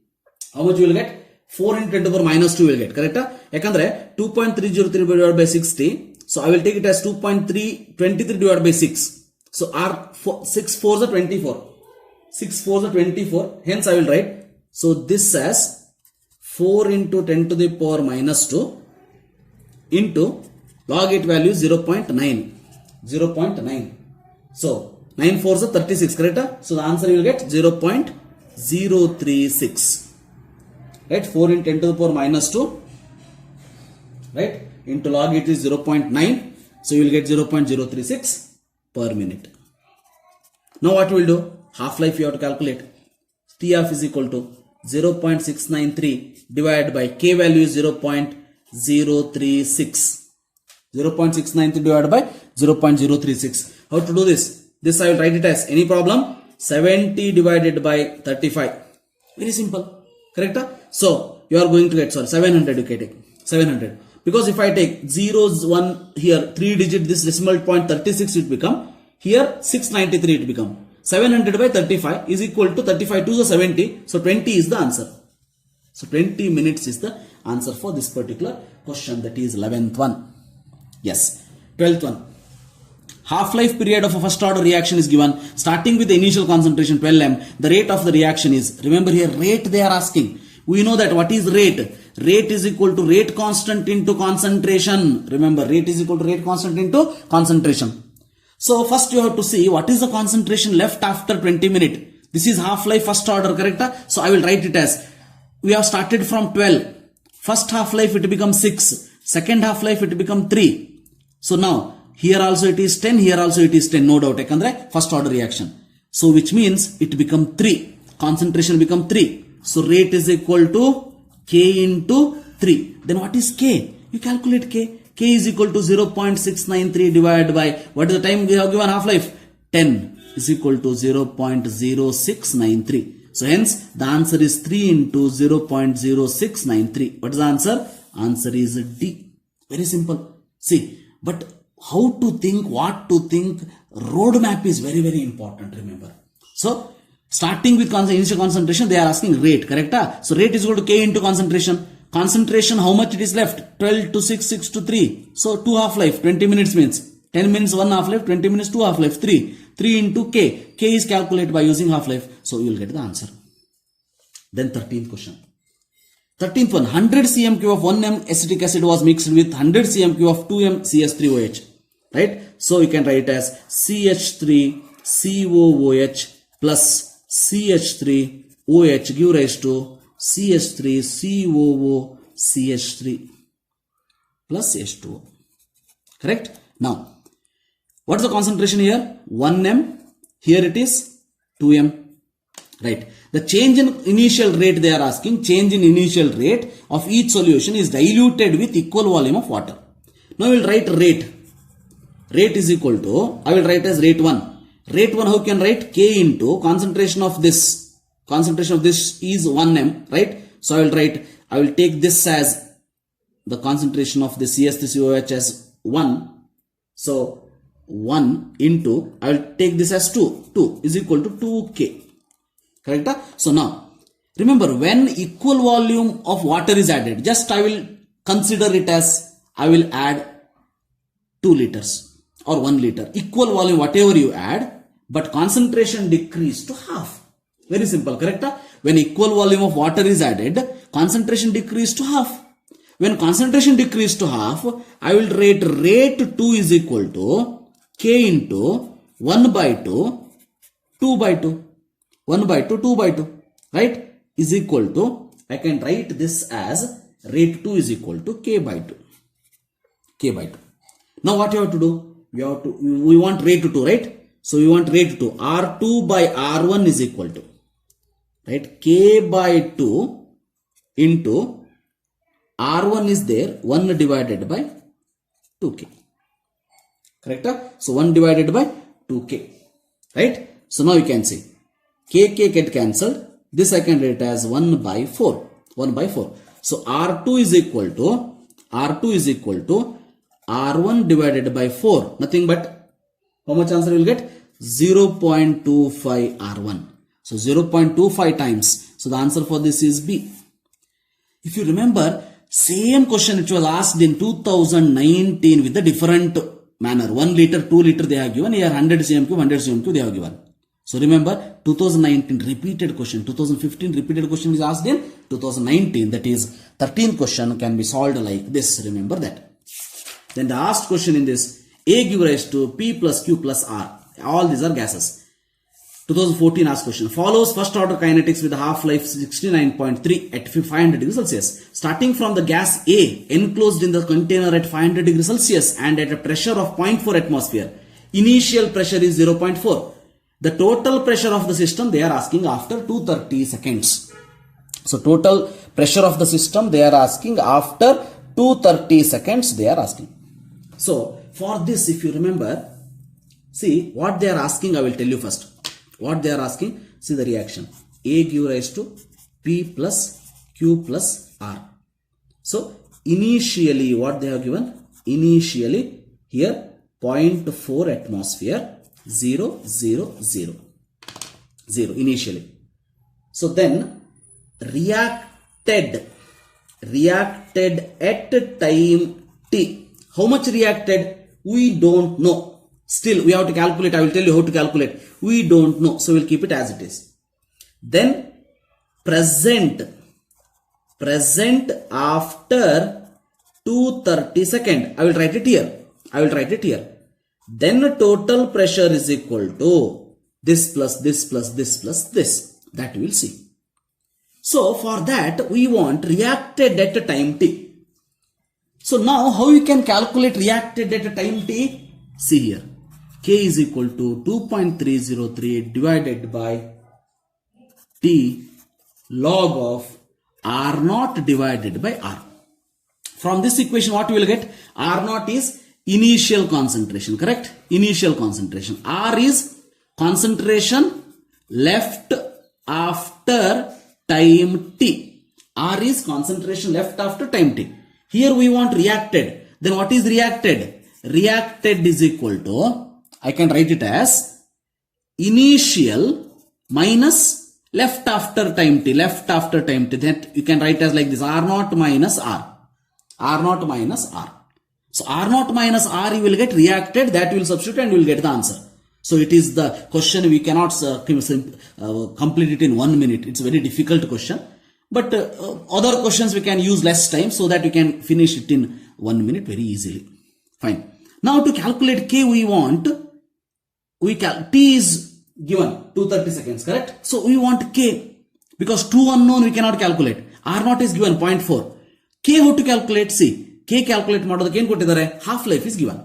How much you will get? 4 into 10 to the power minus 2 will get. Correct? ಯಾಕಂದ್ರೆ 2.303 divided by 60. So I will take it as 2.323 divided by 6. So R 6 4s are 24. 6 4s are 24. Hence I will write. So this as 4 into 10 to the power minus 2 into log 8 value 0.9. 0.9. So 9 4s are 36, correct? So the answer you will get 0.036. Right? 4 into 10 to the power minus 2. Right? Into log 8 is 0.9. So you will get 0.036 per minute. Now what we will do? Half-life you have to calculate. T half is equal to 0.693 divided by K value is 0.036. 0.693 divided by 0.036. How to do this? This I will write it as any problem 70 divided by 35. Very simple. Correct? So you are going to get 700 you can take. 700. Because if I take 0s 1 here 3 digit this decimal point 36 it become. Here 693 it become. 700 by 35 is equal to 35 to the 70. So 20 is the answer. So 20 minutes is the answer for this particular question, that is 11th one. Yes. 12th one. Half-life period of a first order reaction is given. Starting with the initial concentration 12 m. The rate of the reaction is, remember here rate they are asking. We know that what is rate? Rate is equal to rate constant into concentration. Remember rate is equal to rate constant into concentration. So first you have to see what is the concentration left after 20 minutes. This is half-life first order, correct? So I will write it as, we have started from 12. First half-life it becomes 6. Second half-life it becomes 3. So now here also it is 10, here also it is 10, no doubt. Yakandre first order reaction. So which means it become 3. Concentration become 3. So rate is equal to K into 3. Then what is K? You calculate K. K is equal to 0.693 divided by, what is the time we have given half-life? 10 is equal to 0.0693. So hence the answer is 3 into 0.0693. What is the answer? Answer is D. Very simple. See, but how to think, what to think, roadmap is very, very important, remember. So starting with initial concentration, they are asking rate, correct? So rate is equal to K into concentration. Concentration, how much it is left? 12 to 6, 6 to 3. So 2 half-life, 20 minutes means 10 minutes 1 half-life, 20 minutes 2 half-life, 3. 3 into K. K is calculated by using half-life. So you will get the answer. Then 13th question. 13th one, 100 cm cube of 1m acetic acid was mixed with 100 cm cube of 2m CH3OH. Right? So you can write as CH3COOH plus CH3OH give rise to CH3COOCH3 plus H2O. Correct? Now, what is the concentration here? 1m. Here it is 2m. Right. The change in initial rate they are asking, change in initial rate of each solution is diluted with equal volume of water. Now we will write rate. Rate is equal to, I will write as rate 1. Rate 1, how can write? K into concentration of this. Concentration of this is 1m, right? So I will take this as the concentration of the CH3COH as 1. So 1 into, I will take this as 2. 2 is equal to 2K. Correct? So now, remember when equal volume of water is added, just I will consider it as, I will add 2 liters or 1 liter. Equal volume, whatever you add, but concentration decrease to half. Very simple, correct? When equal volume of water is added, concentration decrease to half. When concentration decrease to half, I will rate 2 is equal to K into 1 by 2, 2 by 2. 1 by 2, 2 by 2. Right? Is equal to, I can write this as rate 2 is equal to K by 2. K by 2. Now what you have to do? We want rate 2, right? So we want rate 2. R2 by R1 is equal to, right? K by 2 into R1 is there, 1 divided by 2K. Correct? So 1 divided by 2K. Right? So now you can see K get cancelled. This I can write as 1 by 4. 1 by 4. So R2 is equal to R1 divided by 4. Nothing but, how much answer you will get? 0.25 R1. So 0.25 times. So the answer for this is B. If you remember, Same question which was asked in 2019 with the different manner. 1 liter, 2 liter they have given. Here 100 cm cube, 100 cm cube they have given. So remember, 2019 repeated question, 2015 repeated question is asked in 2019. That is 13th question can be solved like this. Remember that. Then the last question in this, A give rise to P plus Q plus R. All these are gases. 2014 asked question. Follows first order kinetics with a half-life 69.3 at 500 degrees Celsius. Starting from the gas A enclosed in the container at 500 degrees Celsius and at a pressure of 0.4 atmosphere. Initial pressure is 0.4. The total pressure of the system they are asking after 230 seconds. So total pressure of the system they are asking after 230 seconds they are asking. So for this, if you remember, see what they are asking, I will tell you first. What they are asking, see the reaction. A give rise to P plus Q plus R. So initially what they have given? Initially here 0.4 atmosphere. 0, 0, 0, 0 initially. So then reacted at time t. How much reacted? We don't know. Still we have to calculate. I will tell you how to calculate. We don't know. So we'll keep it as it is. Then present after 230 seconds. I will write it here. Then total pressure is equal to this plus this plus this plus this. That we will see. So for that we want reacted at a time t. So now how you can calculate reacted at a time t? See here. K is equal to 2.303 divided by T log of R naught divided by R. From this equation what we will get? R naught is initial concentration, correct? Initial concentration. R is concentration left after time t. R is concentration left after time t. Here we want reacted. Then what is reacted? Reacted is equal to, I can write it as initial minus left after time t. Left after time t. That you can write as like this, R naught minus R. R naught minus R. So R naught minus R you will get reacted, that you will substitute and you will get the answer. So it is the question we cannot complete it in 1 minute. It's a very difficult question. But other questions we can use less time so that you can finish it in 1 minute very easily. Fine. Now to calculate K we want, T is given 230 seconds, correct? So we want K because 2 unknown we cannot calculate. R naught is given 0.4. K how to calculate? See. K calculate ಮಾಡೋದಕ್ಕೆ ಏನು ಕೊಟ್ಟಿದ್ದಾರೆ? Half life is given.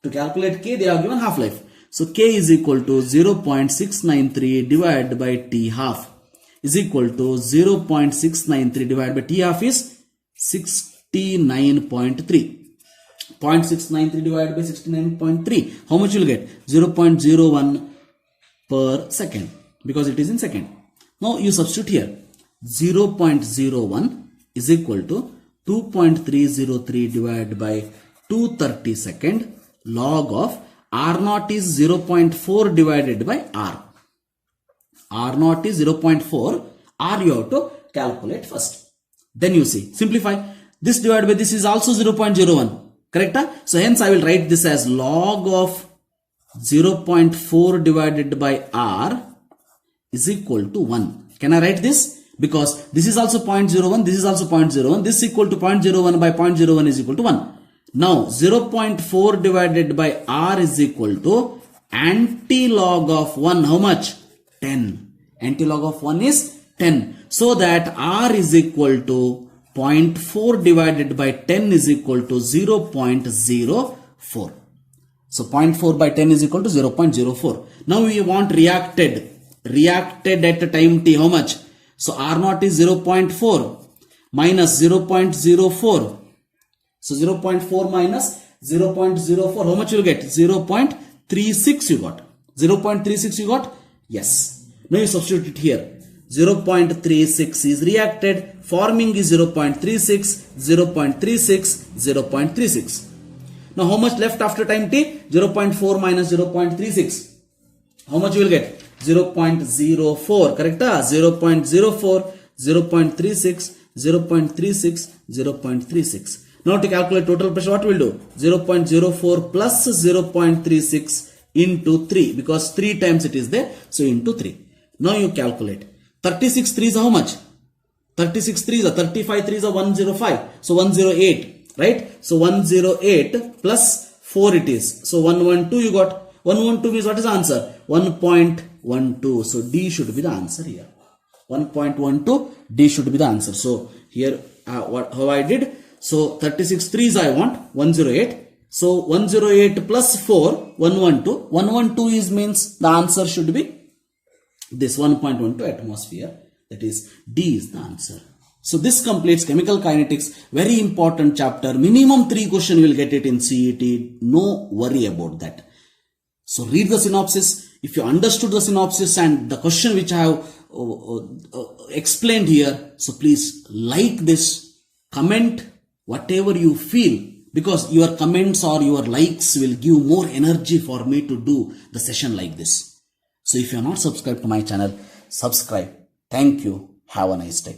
To calculate K they have given half life. So K is equal to 0.693 divided by T half is equal to 0.693 divided by T half is 69.3. 0.693 divided by 69.3. How much you will get? 0.01 per second because it is in second. Now you substitute here. 0.01 is equal to 2.303 divided by 230 second log of R naught is 0.4 divided by R. R naught is 0.4. R you have to calculate first. Then you see, simplify. This divided by this is also 0.01. Correct? So hence I will write this as log of 0.4 divided by R is equal to 1. Can I write this? Because this is also 0.01, this is also 0.01, this is equal to 0.01 by 0.01 is equal to 1. Now 0.4 divided by R is equal to anti-log of 1, how much? 10. Anti-log of 1 is 10. So that R is equal to 0.4 divided by 10 is equal to 0.04. So 0.4 by 10 is equal to 0.04. Now we want reacted. Reacted at time t, how much? So R naught is 0.4 minus 0.04. So 0.4 minus 0.04. How much you will get? 0.36 you got. 0.36 you got? Yes. Now you substitute it here. 0.36 is reacted. Forming is 0.36, 0.36, 0.36. Now how much left after time t? 0.4 minus 0.36. How much you will get? 0.04, correct? 0.04, 0.36, 0.36, 0.36. Now to calculate total pressure, what we'll do? 0.04 plus 0.36 into 3, because 3 times it is there, so into 3. Now you calculate. 36 3s are how much? 36 3s are 35 3s are 105. So 108, right? So 108 plus 4 it is. So 112 you got. 112 means what is the answer? 1.12. So D should be the answer here. 1.12 D should be the answer. So here how I did? So 36 3s I want 108. So 108 plus 4 112. 112 is means the answer should be this 1.12 atmosphere. That is D is the answer. So this completes chemical kinetics. Very important chapter. Minimum 3 questions you will get it in CET. No worry about that. So read the synopsis. If you understood the synopsis and the question which I have explained here, so please like this, comment whatever you feel, because your comments or your likes will give more energy for me to do the session like this. So if you are not subscribed to my channel, subscribe. Thank you. Have a nice day.